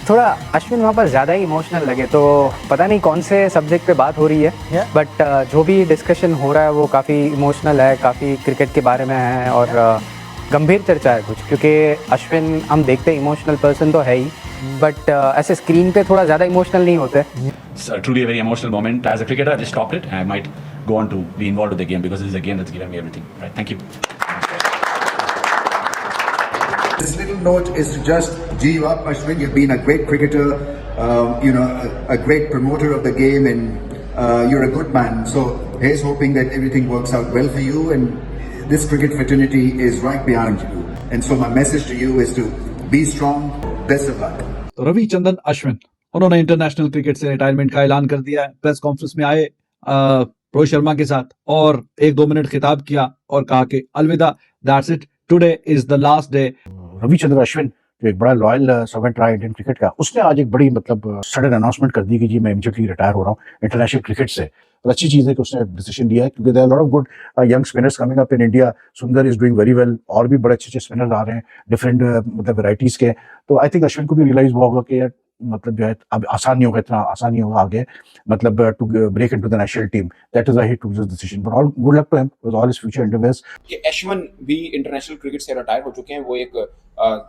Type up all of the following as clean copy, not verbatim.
थोड़ा अश्विन वहाँ पर ज़्यादा ही इमोशनल लगे, तो पता नहीं कौन से सब्जेक्ट पे बात हो रही है, बट जो भी डिस्कशन हो रहा है वो काफ़ी इमोशनल है, काफ़ी क्रिकेट के बारे में है और गंभीर चर्चा है कुछ, क्योंकि अश्विन हम देखते हैं इमोशनल पर्सन तो है ही, बट ऐसे स्क्रीन पे थोड़ा ज़्यादा इमोशनल नहीं होते. It's truly a very emotional moment. As a cricketer, I just stopped it and I might go on to be involved with the game because this is a game that's given me everything. Right? Thank you. This little note is to just G up, Ashwin. You've been a great cricketer, a great promoter of the game, and you're a good man. So here's hoping that everything works out well for you, and this cricket fraternity is right behind you. And so my message to you is to be strong. Best of luck. तो रविचंद्रन अश्विन उन्होंने international cricket से retirement का ऐलान कर दिया है. Press conference में आए रोहित शर्मा के साथ और 1-2 मिनट खिताब किया और कहा कि अलविदा, that's it, today is the last day. Ravichandran Ashwin जो एक बड़ा लॉयल सर्वेंट रहा इंडियन क्रिकेट का, उसने आज एक बड़ी सडन अनाउंसमेंट कर दी कि जी मैं इमीडिएटली रिटायर हो रहा हूँ इंटरनेशनल क्रिकेट से. और अच्छी चीज़ है कि उसने डिसीजन लिया है, क्योंकि there are lot of good young spinners coming up in India. Sundar is doing very well, और भी बड़े अच्छे स्पिनर्स आ रहे हैं डिफरेंट वैराइटीज के. तो आई थिंक अश्विन को भी रियलाइज हुआ होगा कि यार जो है अब आसान नहीं होगा, इतना आसान नहीं होगा आगे to break into the national team. That is why he took this decision, but all good luck to him with all his future endeavours. कि अश्विन भी इंटरनेशनल क्रिकेट से रिटायर हो चुके हैं. वो एक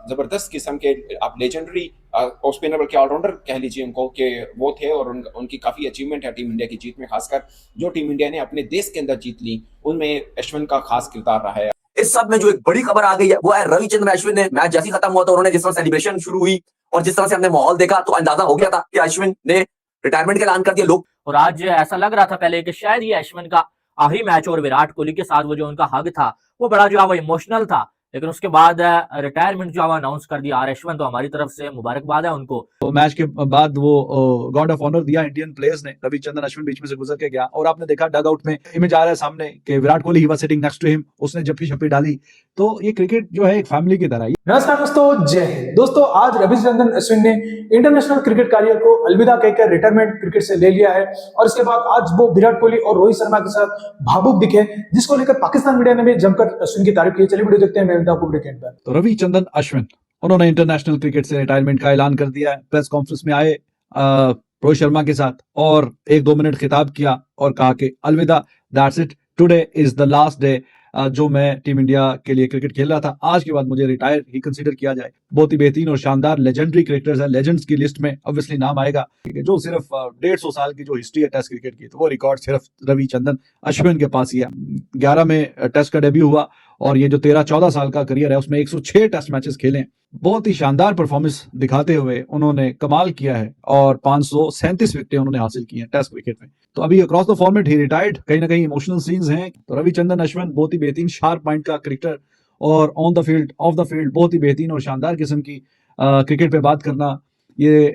जबरदस्त किस्म के आप लेजेंडरी स्पिनर बल्कि ऑलराउंडर कह लीजिए उनको, कि वो थे और उनकी काफी अचीवमेंट है टीम इंडिया की जीत में. खासकर जो टीम इंडिया ने अपने देश के अंदर जीत ली, उनमें अश्विन का खास किरदार रहा है. इस सब में जो एक बड़ी खबर आ गई है वो है रविचंद्रन अश्विन ने मैच जैसे ही खत्म हुआ तो उन्होंने जिस तरह सेलिब्रेशन शुरू हुई और जिस तरह से हमने माहौल देखा तो अंदाजा हो गया था कि अश्विन ने रिटायरमेंट का ऐलान कर दिया. लोग और आज ऐसा लग रहा था पहले कि शायद ये अश्विन का आखिरी मैच और विराट कोहली के साथ वो जो उनका हग था वो बड़ा जो है वो इमोशनल था, लेकिन उसके बाद रिटायरमेंट जो है अनाउंस कर दिया. और अश्विन तो हमारी तरफ से मुबारकबाद है उनको. तो मैच के बाद वो गॉड ऑफ ऑनर दिया इंडियन प्लेयर्स ने. रविचंद्रन अश्विन बीच में से गुजर के गया और आपने देखा डग आउट में इमेज आ रहा है सामने कि Virat Kohli he was sitting next to him, उसने जप्पी छप्पी डाली. तो ये क्रिकेट जो है एक फैमिली की तरह. नमस्कार दोस्तों, जय हिंद. दोस्तों आज रविचंद्रन अश्विन ने इंटरनेशनल क्रिकेट करियर को अलविदा कहकर रिटायरमेंट क्रिकेट से ले लिया है. और इसके बाद आज वो विराट कोहली और रोहित शर्मा के साथ भावुक दिखे, जिसको लेकर पाकिस्तान मीडिया ने भी जमकर अश्विन की तारीफ की. चलिए वीडियो देखते हैं. मैं आपको ब्रेक पर. तो रविचंद्रन अश्विन उन्होंने इंटरनेशनल क्रिकेट से रिटायरमेंट का ऐलान कर दिया है. प्रेस कॉन्फ्रेंस में आए रोहित शर्मा के साथ और 1-2 मिनट खिताब किया और कहा कि अलविदा, that's it, today is the last day. जो मैं टीम इंडिया के लिए क्रिकेट खेल रहा था, आज के बाद मुझे रिटायर ही कंसीडर किया जाए. बहुत ही बेहतरीन और शानदार लेजेंडरी क्रिकेटर्स हैं. लेजेंड्स की लिस्ट में ऑब्वियसली नाम आएगा. जो सिर्फ 150 साल की जो हिस्ट्री है टेस्ट क्रिकेट की, तो वो रिकॉर्ड सिर्फ रविचंद्रन अश्विन के पास ही है. 11 में टेस्ट का डेब्यू हुआ और ये जो 13-14 साल का करियर है उसमें 106 टेस्ट मैचेस खेले. बहुत ही शानदार परफॉर्मेंस दिखाते हुए उन्होंने कमाल किया है और 537 विकेटें उन्होंने हासिल की हैं टेस्ट क्रिकेट में. तो अभी across the format he retired. कहीं ना कहीं इमोशनल सीन्स हैं. तो रविचंद्रन अश्विन बहुत ही बेहतरीन शार्प माइंड का क्रिकेटर और on the field of the field बहुत ही बेहतरीन और शानदार किस्म की क्रिकेट पे बात करना ये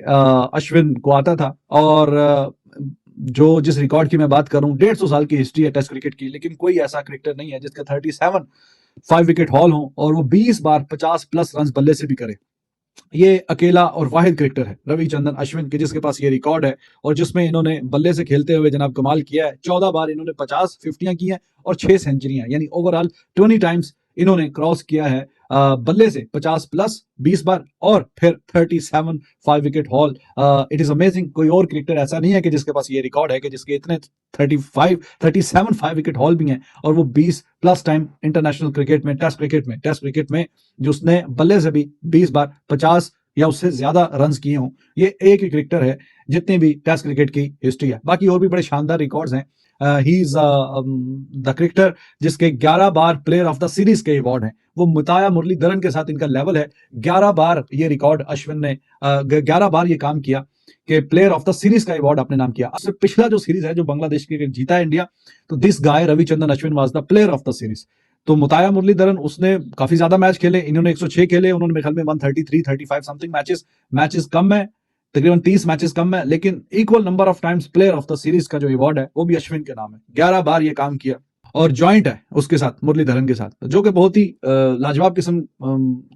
अश्विन को आता था. और जो जिस रिकॉर्ड की मैं बात करूं, 150 साल की हिस्ट्री है टेस्ट क्रिकेट की, लेकिन कोई ऐसा क्रिकेटर नहीं है जिसका 37 5 विकेट हॉल हो और वो 20 बार 50 प्लस रन बल्ले से भी करे. ये अकेला और वाहिद क्रिकेटर है रविचंद्रन अश्विन के जिसके पास ये रिकॉर्ड है और जिसमें इन्होंने बल्ले से खेलते हुए जनाब कमाल किया है. 14 बार इन्होंने 50 50 की हैं और 6 सेंचुरियां, यानी ओवरऑल 20 टाइम्स इन्होंने क्रॉस किया है बल्ले से 50 प्लस 20 बार और फिर 37 5 wicket haul. It is amazing. कोई और क्रिकेटर ऐसा नहीं है कि जिसके पास ये रिकॉर्ड है कि जिसके इतने 37 5 विकेट हॉल भी हैं और वो 20 प्लस टाइम इंटरनेशनल क्रिकेट में टेस्ट क्रिकेट में जो उसने बल्ले से भी 20 बार 50 या उससे ज्यादा रन्स किए हों. ये एक ही क्रिकेटर है जितने भी टेस्ट क्रिकेट की हिस्ट्री है. बाकी और भी बड़े शानदार रिकॉर्ड्स हैं. ही इज द क्रिकेटर जिसके 11 बार प्लेयर ऑफ द सीरीज के अवार्ड हैं. वो मुताया मुरलीधरन के साथ इनका लेवल है. 11 बार ये रिकॉर्ड अश्विन ने 11 बार ये काम किया कि प्लेयर ऑफ द सीरीज का अवार्ड अपने नाम किया. उससे पिछला जो सीरीज है जो बांग्लादेश के जीता है इंडिया, तो this guy Ravichandran Ashwin was the player of the series. तो मुताया मुरलीधरन उसने काफी ज्यादा मैच खेले, इन्होंने 106 खेले, उन्होंने मेरे ख्याल में 133 35 समथिंग मैचेस कम है, तकरीबन 30 मैचेस कम है, लेकिन equal number of times player of the series का जो अवार्ड है वो भी अश्विन के नाम है. 11 बार ये काम किया और जॉइंट है उसके साथ मुरलीधरन के साथ, जो कि बहुत ही लाजवाब किस्म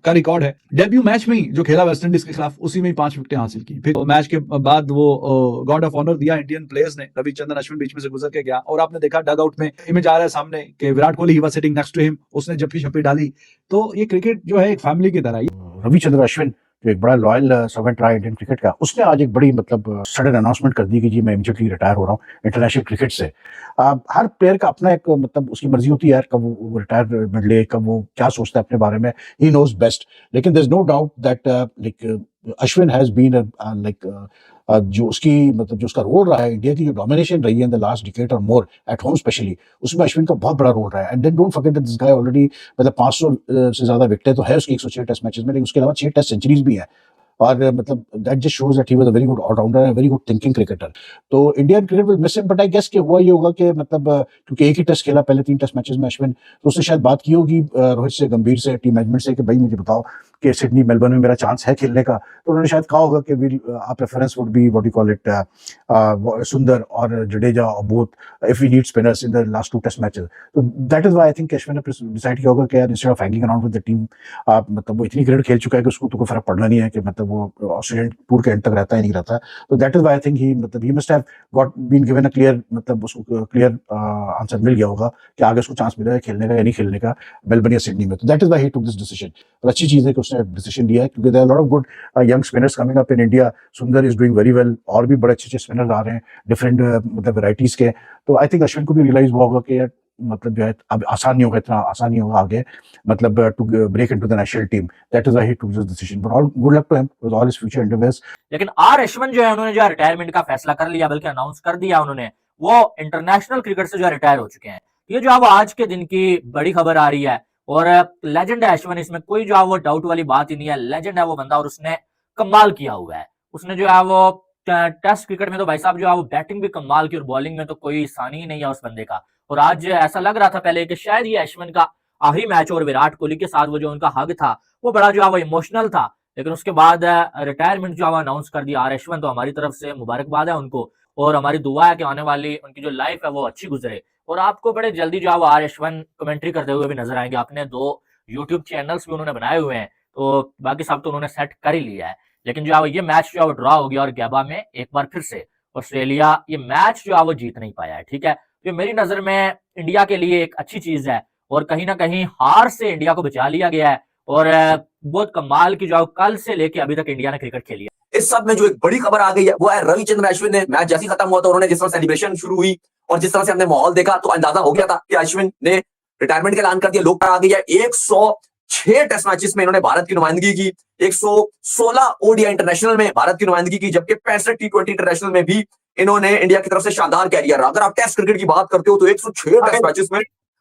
का रिकॉर्ड है. डेब्यू मैच में ही जो खेला वेस्ट इंडीज के खिलाफ उसी में ही 5 विकेटें हासिल की. फिर मैच के बाद वो गॉड ऑफ ऑनर दिया इंडियन प्लेयर्स ने. रविचंद्रन अश्विन बीच में से गुजर के गया और आपने देखा डग आउट में इमेज आ रहा है सामने कि Virat Kohli he was sitting next to him, उसने जप्पी छप्पी डाली. तो ये क्रिकेट जो है एक फैमिली की तरह. रविचंद्रन अश्विन जो एक बड़ा लॉयल सर्वेंट रहा इंडियन क्रिकेट का, उसने आज एक बड़ी मतलब सडन अनाउंसमेंट कर दी कि जी मैं इमीडिएटली रिटायर हो रहा हूँ इंटरनेशनल क्रिकेट से। हर प्लेयर का अपना एक मतलब उसकी मर्जी होती है यार, कब वो रिटायरमेंट ले, कब वो क्या सोचता है अपने बारे में, ही नोज बेस्ट। लेकिन there is no doubt that like Ashwin has been like जो उसकी मतलब जो उसका रोल रहा है, इंडिया की जो डोमिनेशन रही है इन द लास्ट डिकेड और मोर एट होम स्पेशली, उसमें अश्विन का बहुत बड़ा रोल रहा है। And then don't forget that this guy already मतलब 500 से ज्यादा विकेटें तो है उसकी 106 टेस्ट मैचेस में, लेकिन उसके अलावा 6 टेस्ट सेंचुरीज भी है। और मतलब that just shows that he was a very good allrounder and very good thinking cricketer. तो Indian cricket will miss him, but I guess कि हुआ ये होगा कि मतलब क्योंकि एक ही टेस्ट खेला पहले 3 टेस्ट मैचेस में अश्विन, तो उसने शायद बात की होगी रोहित से, गंभीर से, टीम मैनेजमेंट से कि भाई मुझे बताओ कि सिडनी मेलबर्न में मेरा चांस है खेलने का। तो उन्होंने शायद कहा होगा कि will our preference would be what you call it Sundar और जडेजा और both if we need spinners in the last 2 test matches. तो that is why I think Ashwin ने डिसाइड किया होगा कि यार instead of hanging around with the team, मतलब वो इतनी क्रिकेट खेल चुका है कि उसको तो कोई फर्क पड़ना नहीं है कि मतलब वो ऑस्ट्रेलियन टूर के एंड तक रहता है नहीं रहता है। तो that is why I think he मतलब he must have got been given a clear मतलब उसको क्लियर आंसर मिल गया होगा कि आगे उसको चांस मिलेगा खेलने का या नहीं खेलने का मेलबर्न या सिडनी में। तो that is why he took this decision. और अच्छी चीज है कि उसने डिसीजन लिया है, क्योंकि there are lot of good young spinners coming up in India. Sundar is doing very well, और भी बड़े अच्छे स्पिनर्स आ रहे हैं डिफरेंट मतलब वैरायटीज के। तो आई थिंक अश्विन को भी रियलाइज हुआ होगा कि यार मतलब जो है अब आसान नहीं होगा, इतना आसान नहीं होगा आगे मतलब to break into the national team. That is why he took this decision, but all good luck to him with all his future endeavours. लेकिन आर अश्विन जो है उन्होंने जो रिटायरमेंट का फैसला कर लिया, बल्कि अनाउंस कर दिया उन्होंने, वो इंटरनेशनल क्रिकेट से जो रिटायर हो चुके हैं। ये जो है वो आज के दिन की बड़ी खबर आ रही है, और लेजेंड है अश्विन, इसमें कोई जो है वो डाउट वाली बात ही नहीं है। लेजेंड है वो बंदा, और उसने कमाल किया हुआ है। उसने जो है वो टेस्ट क्रिकेट में तो भाई साहब जो है वो बैटिंग भी कमाल की, और बॉलिंग में तो कोई सानी ही नहीं है उस बंदे का। और आज ऐसा लग रहा था पहले कि शायद ये अश्विन का आखिरी मैच, और विराट कोहली के साथ वो जो उनका हग था वो बड़ा जो है वो इमोशनल था। लेकिन उसके बाद रिटायरमेंट जो है अनाउंस कर दिया आर अश्विन, तो हमारी तरफ से मुबारकबाद है उनको, और हमारी दुआ है कि आने वाली उनकी जो लाइफ है वो अच्छी गुजरे। और आपको बड़े जल्दी जो है वो आर अश्विन कमेंट्री करते हुए भी नजर आएंगे। आपने 2 यूट्यूब चैनल्स भी उन्होंने बनाए हुए हैं, तो बाकी सब तो उन्होंने सेट कर ही लिया है। लेकिन जो है वो ये मैच जो है वो ड्रॉ हो गया, और गैबा में एक बार फिर से ऑस्ट्रेलिया ये मैच जो है वो जीत नहीं पाया है। ठीक है, तो मेरी नजर में इंडिया के लिए एक अच्छी चीज है, और कहीं ना कहीं हार से इंडिया को बचा लिया गया है। और बहुत कमाल की जो है कल से लेके अभी तक इंडिया ने क्रिकेट खेली है। इस सब में जो एक बड़ी खबर आ गई है वो है रविचंद्रन अश्विन ने, मैच जैसे ही खत्म हुआ तो उन्होंने जिस तरह सेलिब्रेशन शुरू हुई और जिस तरह से हमने माहौल देखा, तो अंदाजा हो गया था कि अश्विन ने रिटायरमेंट का ऐलान कर दिया। लोग आ गई है 106 टेस्ट मैचेस में इन्होंने भारत की नुमाइंदगी की, 116 ओडीआई इंटरनेशनल में भारत की नुमाइंदगी की, जबकि 65 टी20 इंटरनेशनल में भी इन्होंने इंडिया की तरफ से शानदार कैरियर। अगर आप टेस्ट क्रिकेट की बात करते हो तो 106 टेस्ट मैचेस में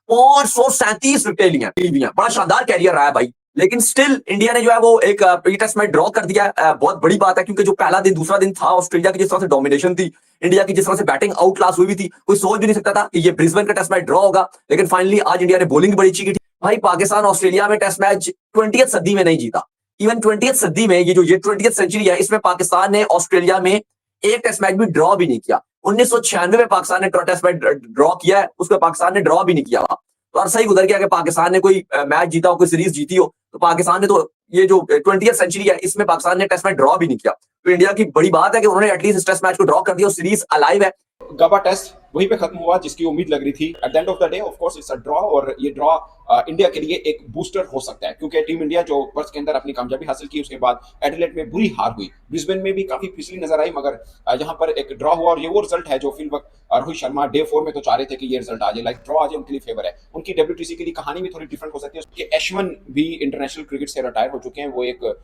537 विकेटें ली हैं। बड़ा शानदार कैरियर रहा है भाई। लेकिन स्टिल इंडिया ने जो है वो एक प्री टेस्ट मैच ड्रॉ कर दिया। बहुत बड़ी बात है, क्योंकि जो पहला दिन दूसरा दिन था, ऑस्ट्रेलिया की जिस तरह से डोमिनेशन थी, इंडिया की जिस तरह से बैटिंग आउट क्लास हुई भी थी, कोई सोच भी नहीं सकता था कि ये ब्रिस्बेन का टेस्ट मैच ड्रॉ होगा। लेकिन फाइनली आज इंडिया ने बॉलिंग बड़ी अच्छी की थी भाई। पाकिस्तान ऑस्ट्रेलिया में टेस्ट मैच 20वीं सदी में नहीं जीता। इवन 20वीं सदी में ये 20वीं सेंचुरी है, इसमें पाकिस्तान ने ऑस्ट्रेलिया में एक टेस्ट मैच भी ड्रॉ भी नहीं किया। 1996 में पाकिस्तान ने टेस्ट मैच ड्रॉ किया है, उसको पाकिस्तान ने ड्रॉ भी नहीं किया। तो अरसा ही गुजर गया कि पाकिस्तान ने कोई मैच जीता हो, कोई सीरीज जीती हो, तो पाकिस्तान ने तो ये जो 20वीं सेंचुरी है इसमें पाकिस्तान ने टेस्ट मैच ड्रॉ भी नहीं किया। तो इंडिया की बड़ी बात है कि उन्होंने एटलीस्ट इस टेस्ट मैच को ड्रॉ कर दिया और सीरीज अलाइव है। गबा टेस्ट वहीं पे खत्म हुआ जिसकी उम्मीद लग रही थी। At the end of the day of course it's a draw, और ये ड्रॉ इंडिया के लिए एक बूस्टर हो सकता है, क्योंकि टीम इंडिया जो वर्ष के अंदर अपनी कामयाबी हासिल की, उसके बाद एडिलेड में बुरी हार हुई, ब्रिस्बेन में भी काफी फिसली नजर आई, मगर यहाँ पर एक ड्रॉ हुआ। और ये वो रिजल्ट है जो फील्ड वक्त रोहित शर्मा डे 4 में तो चाह रहे थे कि ये रिजल्ट आ जाए, लाइक ड्रॉ आ जाए, उनके लिए फेवर है। उनकी WTC के लिए कहानी भी थोड़ी डिफरेंट हो सकती है कि अश्विन भी इंटरनेशनल क्रिकेट से रिटायर हो चुके हैं। वो एक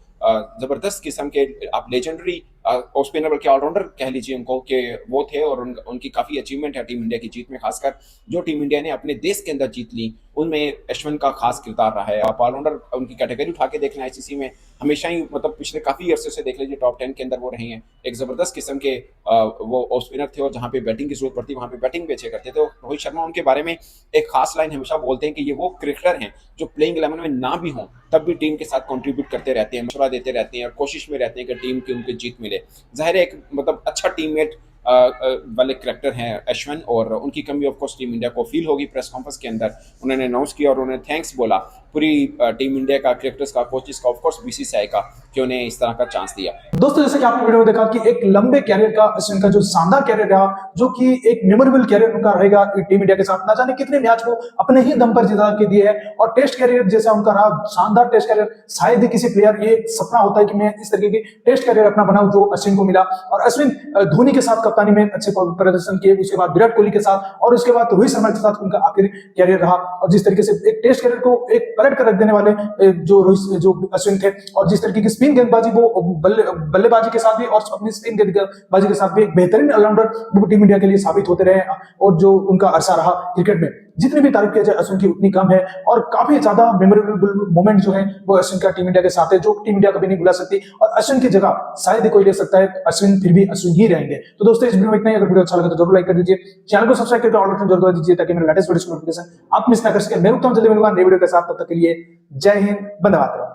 जबरदस्त किस्म के आप लेजेंडरी स्पिनर बल्कि ऑलराउंडर कह लीजिए उनको, कि वो थे, और उनकी काफी अचीवमेंट है टीम इंडिया की जीत में। खासकर जो टीम इंडिया ने अपने देश के अंदर जीत ली उनमें अश्विन का खास किरदार रहा है। आप ऑलराउंडर उनकी कैटेगरी उठा के देख लें, ICC में हमेशा ही मतलब पिछले काफी अरसे से देख लीजिए टॉप 10 के अंदर वो रहे हैं। एक जबरदस्त किस्म के वो स्पिनर थे, और जहाँ पे बैटिंग की जरूरत पड़ती वहाँ पे बैटिंग भी अच्छे करते थे। रोहित शर्मा उनके बारे में एक खास लाइन हमेशा बोलते हैं कि ये वो क्रिकेटर हैं जो प्लेइंग 11 में ना भी हों तब भी टीम के साथ कंट्रीब्यूट करते रहते हैं, मशवरा देते रहते हैं, और कोशिश में रहते हैं कि टीम की उनकी जीत मिले। जाहिर है एक मतलब अच्छा टीममेट वाले करैक्टर हैं अश्विन, और उनकी कमी ऑफ कोर्स टीम इंडिया को फील होगी। प्रेस कॉन्फ्रेंस के अंदर उन्होंने अनाउंस किया और उन्होंने थैंक्स बोला पूरी टीम इंडिया का, क्रिकेटर्स का, कोचेस का, ऑफ कोर्स बीसीसीआई का, कि उन्हें इस तरह का चांस दिया। दोस्तों जैसे कि आपने वीडियो में देखा कि एक लंबे कैरियर का अश्विन का जो शानदार कैरियर रहा, जो कि एक मेमोरेबल कैरियर उनका रहेगा टीम इंडिया के साथ। ना जाने कितने मैच वो अपने ही दम पर जिता के दिए हैं, और टेस्ट कैरियर जैसा उनका रहा, शानदार टेस्ट कैरियर। शायद ही किसी प्लेयर ये सपना होता है कि मैं इस तरीके की टेस्ट कैरियर अपना बनाऊं जो अश्विन को मिला। और अश्विन धोनी के साथ कप्तानी में अच्छे प्रदर्शन किए, उसके बाद विराट कोहली के साथ, और उसके बाद रोहित शर्मा के साथ उनका आखिरी कैरियर रहा। और जिस तरीके से एक टेस्ट कैरियर को एक पलट कर रख देने वाले जो अश्विन थे, और जिस तरीके की स्पिन गेंदबाजी वो बल्लेबाजी के साथ भी और अपनी स्पिन गेंदबाजी के साथ भी एक बेहतरीन ऑलराउंडर वो टीम इंडिया के लिए साबित होते रहे। और जो उनका अरसा रहा क्रिकेट में, जितनी भी तारीफ किया जाए अश्विन की उतनी कम है। और काफी ज्यादा मेमोरेबल मोमेंट जो है वो अश्विन का टीम इंडिया के साथ है, जो टीम इंडिया कभी नहीं भुला सकती। और अश्विन की जगह शायद ही कोई ले सकता है, अश्विन फिर भी अश्विन ही रहेंगे। तो दोस्तों इस वीडियो में इतना ही। अगर वीडियो अच्छा लगे तो जरूर लाइक कर दीजिए, चैनल को सब्सक्राइब करके ऑल बटन जरूर दबा दीजिए, ताकि मेरे लेटेस्ट वीडियो की नोटिफिकेशन आप मिस ना कर सके। मैं रुकता हूं जल्दी मिलूंगा नए वीडियो के साथ, तब तक के लिए जय हिंद, वंदे मातरम।